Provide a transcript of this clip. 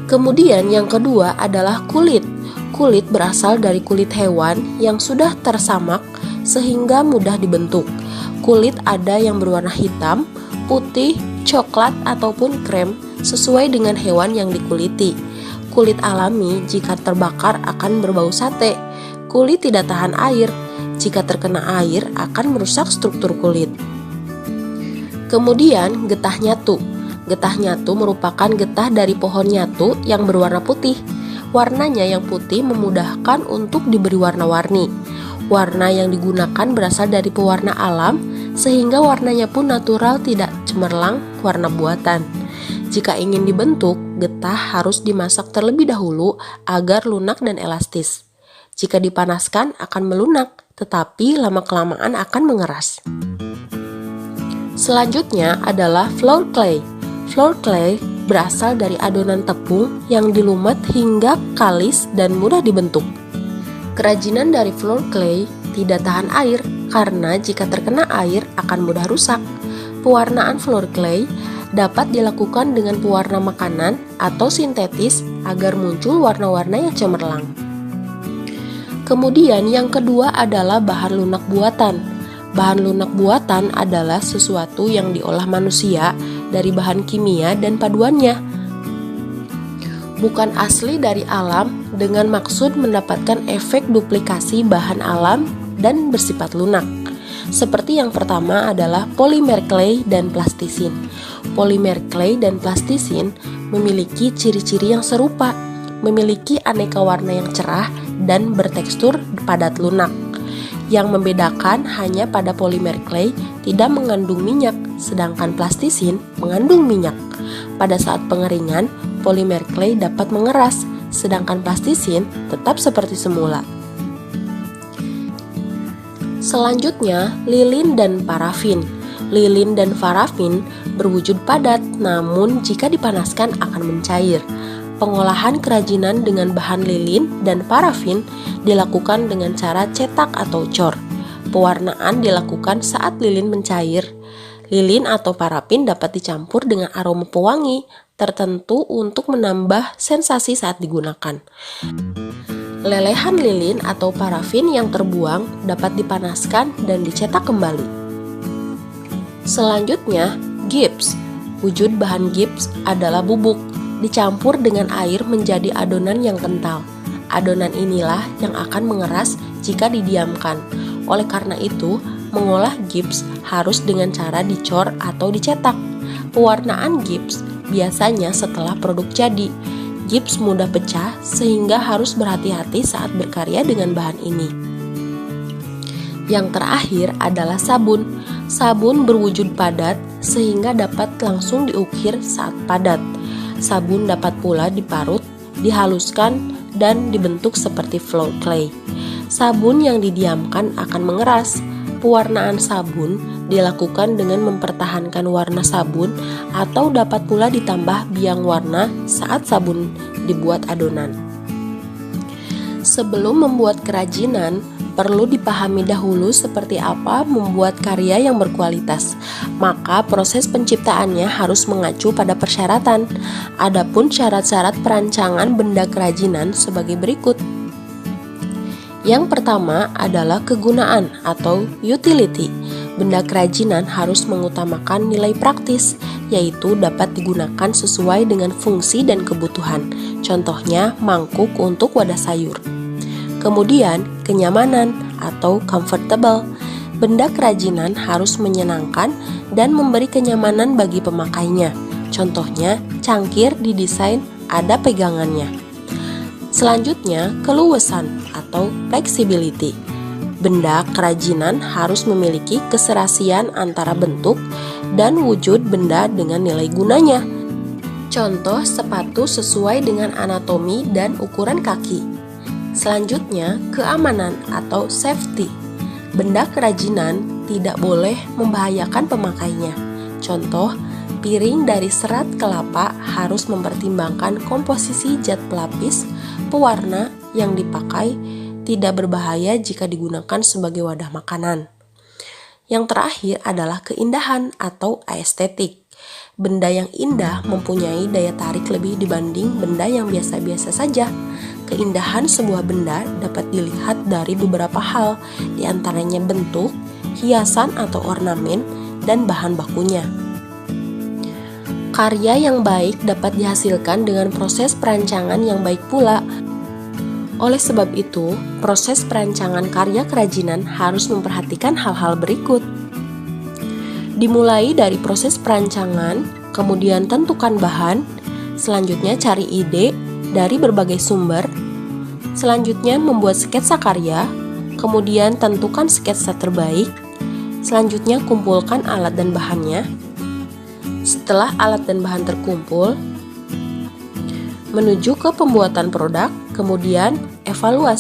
Kemudian yang kedua adalah kulit. Kulit berasal dari kulit hewan yang sudah tersamak sehingga mudah dibentuk. Kulit ada yang berwarna hitam, putih, coklat ataupun krem sesuai dengan hewan yang dikuliti. Kulit alami jika terbakar akan berbau sate. Kulit tidak tahan air. Jika terkena air akan merusak struktur kulit. Kemudian getah nyatu. Getah nyatu merupakan getah dari pohon nyatu yang berwarna putih. Warnanya yang putih memudahkan untuk diberi warna-warni. Warna yang digunakan berasal dari pewarna alam, sehingga warnanya pun natural, tidak cemerlang warna buatan. Jika ingin dibentuk, getah harus dimasak terlebih dahulu agar lunak dan elastis. Jika dipanaskan akan melunak, tetapi lama-kelamaan akan mengeras. Selanjutnya adalah flour clay. Flour clay berasal dari adonan tepung yang dilumat hingga kalis dan mudah dibentuk. Kerajinan dari flour clay tidak tahan air karena jika terkena air akan mudah rusak. Pewarnaan flour clay dapat dilakukan dengan pewarna makanan atau sintetis agar muncul warna-warna yang cemerlang. Kemudian yang kedua adalah bahan lunak buatan. Bahan lunak buatan adalah sesuatu yang diolah manusia dari bahan kimia dan paduannya. Bukan asli dari alam dengan maksud mendapatkan efek duplikasi bahan alam dan bersifat lunak. Seperti yang pertama adalah polimer clay dan plastisin. Polimer clay dan plastisin memiliki ciri-ciri yang serupa, memiliki aneka warna yang cerah dan bertekstur padat lunak. Yang membedakan hanya pada polimer clay tidak mengandung minyak, sedangkan plastisin mengandung minyak. Pada saat pengeringan, polimer clay dapat mengeras, sedangkan plastisin tetap seperti semula. Selanjutnya, lilin dan parafin. Lilin dan parafin berwujud padat, namun jika dipanaskan akan mencair. Pengolahan kerajinan dengan bahan lilin dan parafin dilakukan dengan cara cetak atau cor. Pewarnaan dilakukan saat lilin mencair. Lilin atau parafin dapat dicampur dengan aroma pewangi tertentu untuk menambah sensasi saat digunakan. Lelehan lilin atau parafin yang terbuang dapat dipanaskan dan dicetak kembali. Selanjutnya, gips. Wujud bahan gips adalah bubuk dicampur dengan air menjadi adonan yang kental. Adonan inilah yang akan mengeras jika didiamkan. Oleh karena itu, mengolah gips harus dengan cara dicor atau dicetak. Pewarnaan gips biasanya setelah produk jadi. Gips mudah pecah sehingga harus berhati-hati saat berkarya dengan bahan ini. Yang terakhir adalah sabun. Sabun berwujud padat sehingga dapat langsung diukir saat padat. Sabun dapat pula diparut, dihaluskan, dan dibentuk seperti flour clay. Sabun yang didiamkan akan mengeras. Pewarnaan sabun dilakukan dengan mempertahankan warna sabun atau dapat pula ditambah biang warna saat sabun dibuat adonan. Sebelum membuat kerajinan, perlu dipahami dahulu seperti apa membuat karya yang berkualitas. Maka proses penciptaannya harus mengacu pada persyaratan. Adapun syarat-syarat perancangan benda kerajinan sebagai berikut. Yang pertama adalah kegunaan atau utility. Benda kerajinan harus mengutamakan nilai praktis, yaitu dapat digunakan sesuai dengan fungsi dan kebutuhan. Contohnya mangkuk untuk wadah sayur. Kemudian, kenyamanan atau comfortable. Benda kerajinan harus menyenangkan dan memberi kenyamanan bagi pemakainya. Contohnya, cangkir didesain ada pegangannya. Selanjutnya, keluasan atau flexibility. Benda kerajinan harus memiliki keserasian antara bentuk dan wujud benda dengan nilai gunanya. Contoh, sepatu sesuai dengan anatomi dan ukuran kaki. Selanjutnya, keamanan atau safety. Benda kerajinan tidak boleh membahayakan pemakainya. Contoh, piring dari serat kelapa harus mempertimbangkan komposisi zat pelapis, pewarna yang dipakai, tidak berbahaya jika digunakan sebagai wadah makanan. Yang terakhir adalah keindahan atau aesthetic. Benda yang indah mempunyai daya tarik lebih dibanding benda yang biasa-biasa saja. Keindahan sebuah benda dapat dilihat dari beberapa hal, di antaranya bentuk, hiasan atau ornamen, dan bahan bakunya. Karya yang baik dapat dihasilkan dengan proses perancangan yang baik pula. Oleh sebab itu, proses perancangan karya kerajinan harus memperhatikan hal-hal berikut. Dimulai dari proses perancangan, kemudian tentukan bahan, selanjutnya cari ide dari berbagai sumber, selanjutnya membuat sketsa karya, kemudian tentukan sketsa terbaik, selanjutnya kumpulkan alat dan bahannya. Setelah alat dan bahan terkumpul, menuju ke pembuatan produk, kemudian evaluasi.